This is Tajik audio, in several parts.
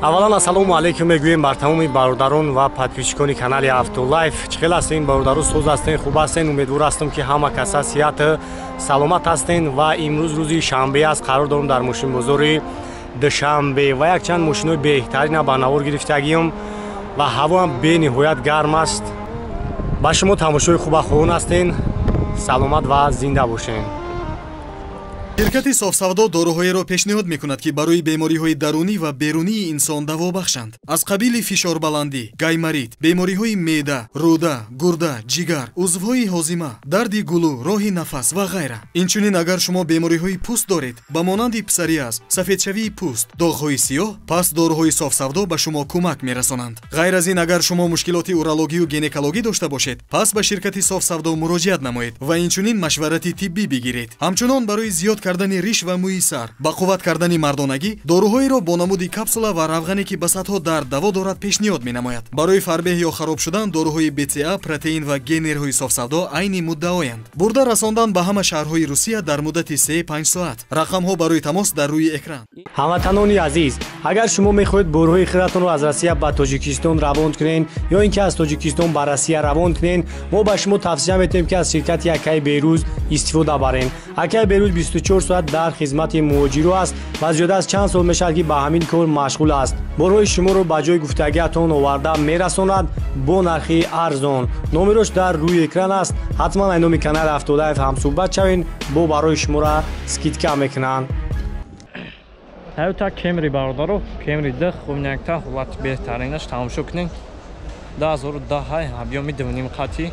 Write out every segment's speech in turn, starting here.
аввалан ассалому алайкум мегӯем бар тамоми бародарон ва подписчикони канали Автолайф. Чӣ ҳастен бародару соз ҳастен, хуб ҳастен? Умедвор ҳастам ки ҳама каса сиҳату саломат ҳастен ва имрӯз рӯзи шанбе аст. Қарор дорам дар мошинбозори душанбе ва якчанд мошинои беҳтарина ба навор гирифтагиам ва ҳавоам бениҳоят гарм аст. ба шумо тамошои хуба хоҳон ҳастен. Саломат ва зинда бошен. ширкати софсавдо дороҳоеро пешниҳод мекунад ки барои бемориҳои дарунӣ ва берунии инсон даво бахшанд. Аз қабили фишорбаландӣ, гаймарид, бемориҳои меъда, рӯда, гурда, ҷигар, узвҳои ҳозима, дарди гулӯ, роҳи нафас ва ғайра. Инчунин агар шумо бемориҳои пӯст доред, ба монанди псориаз, сафедшавии пӯст, доғҳои сиёҳ, пас дороҳои софсавдо ба шумо кӯмак мерасонанд. Ғайр аз ин, агар шумо мушкилоти урологию гинекологӣ дошта бошед, пас ба ширкати софсавдо муроҷиат намоед ва инчунин машварати тиббӣ бигиред. Ҳамчунон барои зиёд кардани риш ва мӯи сар, ба қувват кардани мардонагӣ, дороҳоеро бо намуди капсула ва равғане ки ба садҳо дард даво дорад пешниҳод менамояд. Барои фарбеҳ ё хароб шудан дороҳои БЦА, протеин ва генерҳои софсавдо айни муддаоянд. Бурда расондан ба ҳама шаҳрҳои Русия дар муддати 3-5 соат. Рақамҳо барои тамос дар рӯи экран. ҳамватанони азиз, агар шумо мехоҳед борҳои хиратонро аз Россия ба Тоҷикистон равон кунед ё ин ки аз Тоҷикистон ба Россия равон кунед, мо ба шумо тавсия метавонем ки аз ширкати Акай Беруз истифода баред. Акай Беруз 24 соат дар хизмати муҳоҷиру аст ва зиёда аз чанд сол мешавад ки ба ҳамин кор машғул аст. Борҳои шуморо ба ҷои гуфтагиатон оварда мерасонад бо нархи арзон. номерош дар рӯи экран аст. ҳатман айноми канали Автолайф ҳамсӯҳбат шавед, бо барои шуморо скидка мекунанд. Toyota Camry бародаро, Camry D хубнякта ҳолати беҳтаринаш тамошо кунед. 2010 объёми 2.5 қати.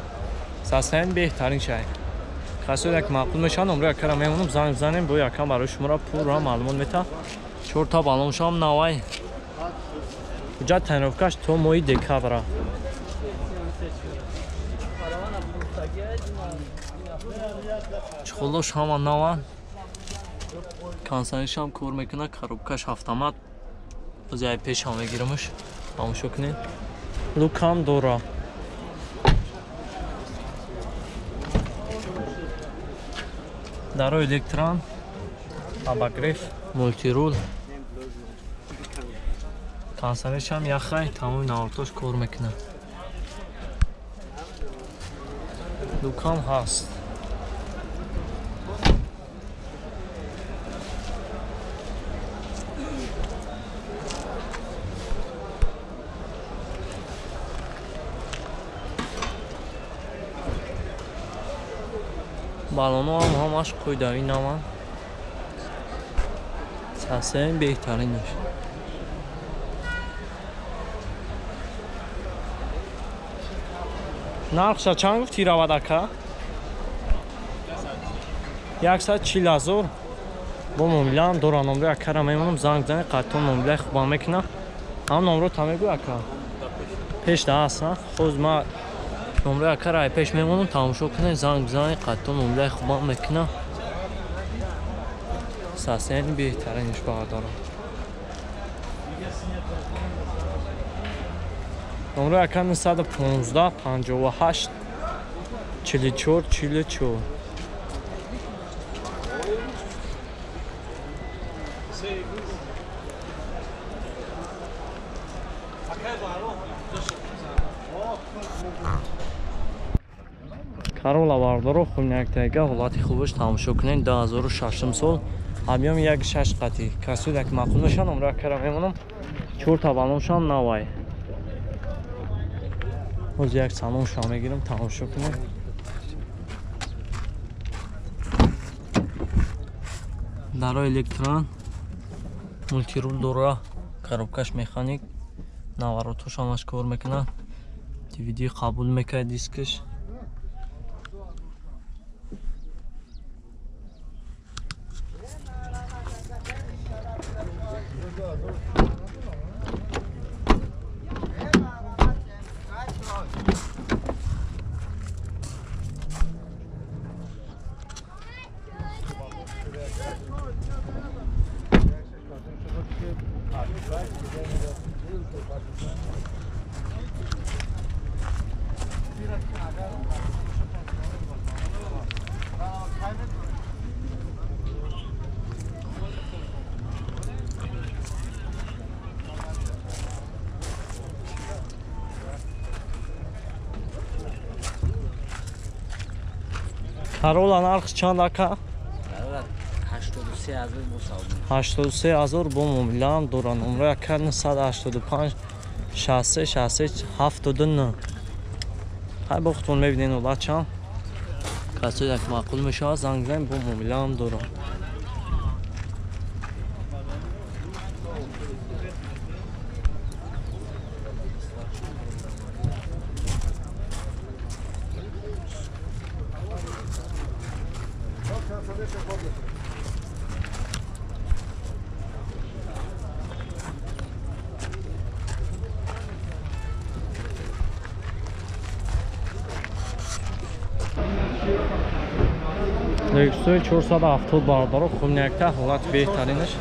Састаин беҳтарин шай. Касо як маъқул мешавад, номеро якара мемонам, занг бизанем, бо якам барои шуморо пурра маълумот мета. 4 та балоншам навай. Ҳуҷҷат тайинровкаш то моҳи декабра. Чухулош ҳама наван. Консонишам кор мекунад, коробкаш автомат. Озяй пешам мегирамаш. Тамошо кунед. Лукам дора. Даро электрон, абагриф, мультирул. Консонишам яхай, тамоми навортош кор мекунад. Лукам ҳаст. балоно ҳамаш қӯйдавӣ наван. Сасаин беҳтаринаш. нархша чанд гуфтӣ равад ака? 140,000. бо муомилаам дора. номеро акара мемонам, занг бизане, қаттон муомилаи хубам мекуна. ҳам номеро та мегӯ ака. пеш да аст, хуз ма номеро акара ай пеш мемонам, тамошо кунед, занг бизане, қаттон муомилаи хубам мекуна. састаини беҳтаринаш бардорам. номеро ака 915 58 44 44. Карола бардоро, хубнактага ҳолати хубаш тамошо кунед. 2006 сол, объёми 1.6 қати. Касо як маъқул мешавад, номеро акара мемонам. 4 та балоншам навай. ҳоз як салоншам мегирам, тамошо кунед. даро электрон, мультирул дора, коробкаш механик, наворотош ҳамаш кор мекунад. DVD қабул мекунад, дискаш. Parola narx чанд ака? 83,000 бо савдо. 83,000 бо муомилаам дора. Номраи ака 985 63 63 79. ҳай бо худтон мебинед ола чанд. Касе як маъқул мешавад занг занед бо муомилаам дора. Lexus 470 бардоро хубнякта ҳолат беҳтаринаш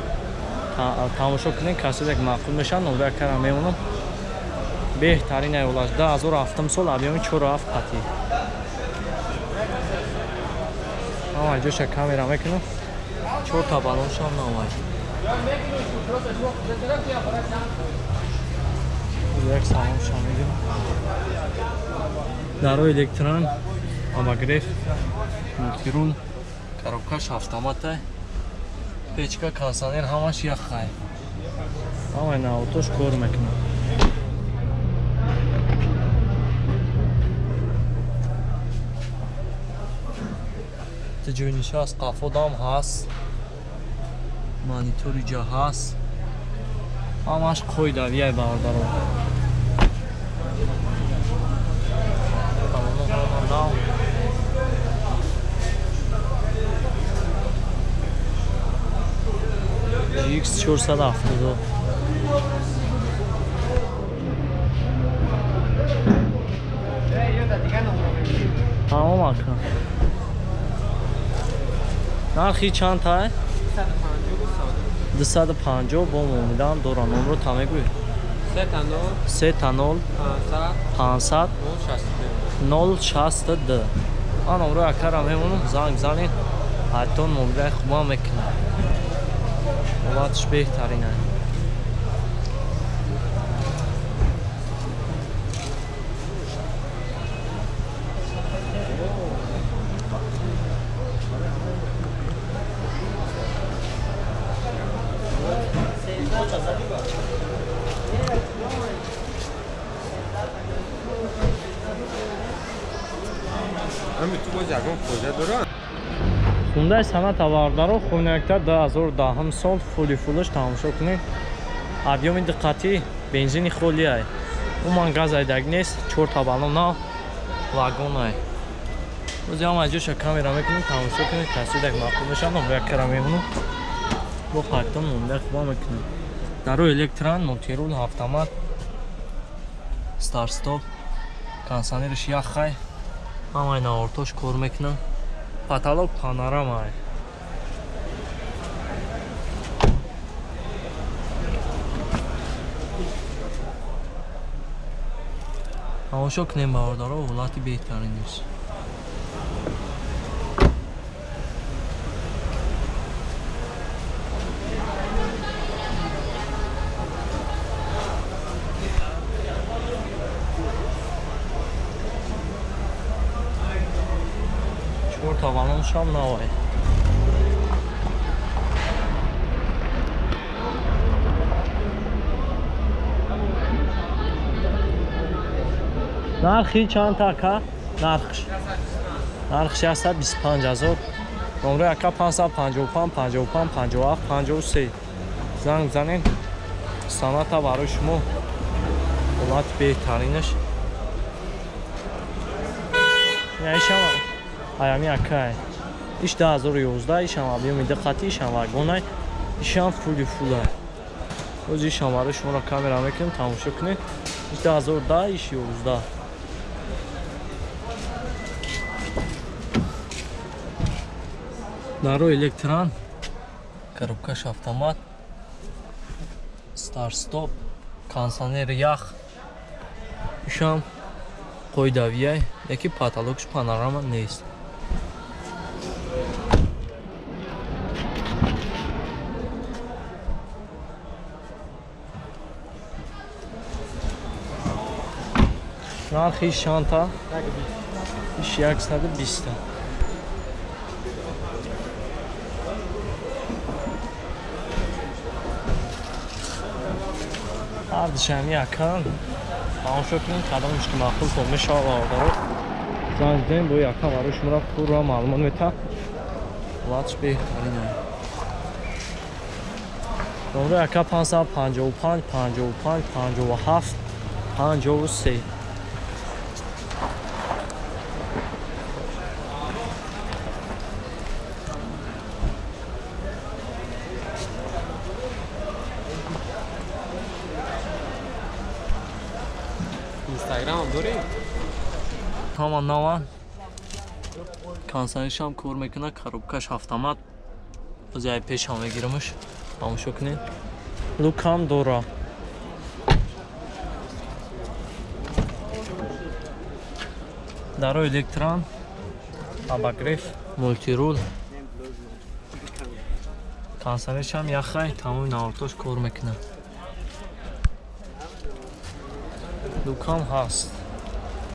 тамошо кунед касе як маъқул мешавад номраи акара меонам беҳтарин айолаш 2007 сол объеми 4.7 қатӣ ама ҷоша камера мекунам 4 та балоншам наомад як салоншам мегирам дарои электрон амагреф мултирул коробкаш автомата печка кондиционер ҳамаш як хай ҳамаи навотош кор мекунад ҷои нишаст қафодам ҳаст монитори ҷа ҳаст ҳамаш қоидавияй бародаро GX 470 тамом ака нархи чанд тай 250 бо муомилаам дора номро та мегӯй 30 500 062 ман номрои акара мемонам занг занед ҳайтон муомилаи хубам мекунад ҳолатш беҳтарин аст хундай саната бардаро хунакта 2010 сол фули фулаш тамошо кунед объеми диққати бензини холӣ ай уман газ айдаг нест 4 та балон нав вагон ай ози ҳама ҷоша камера мекунед тамошо кунед каси як маъқул мешавад номро як кара мемонам бо пактон монда хуба мекунед дарои электрон мултирул автомат старт-стоп кондиционериш як хай ҳамаи навортош кор мекунад потолок панорама ай тамошо кунем бавордаро ҳолати беҳтаринаш балоншам навай нархи чанд ака нархш 625000 номраи ака 555 55 57 53 занг занед саната барои шумо ҳолати беҳтаринаш яишама аями акай иш 2011 ишам объеми диққати ишам вагонай ишам фули фулай ози ишам барои шуморо камера мекунем тамошо кунед иш 2010 иш 11 дарои электрон коробкаш автомат старт-стоп кондиционер ях ишам қоидавияй яки потолокш панорама нест нархи шанта иш 120 ардишам якан тамошо кунем қадамаш ки махсул то мешавардаро занҷидем бо якан барои шуморо пурра маълумот мета лач беҳтарин номро яка 555 55 57 53 اینستاگرام هم داری؟ ҳаман нава консонишам кор мекунад коробкаш автомат озяи пешам мегирамаш тамошо кунед лукам дора даро электрон абагриф мультирул консонишам яхай тамоми навартош кор мекунад лукам ҳаст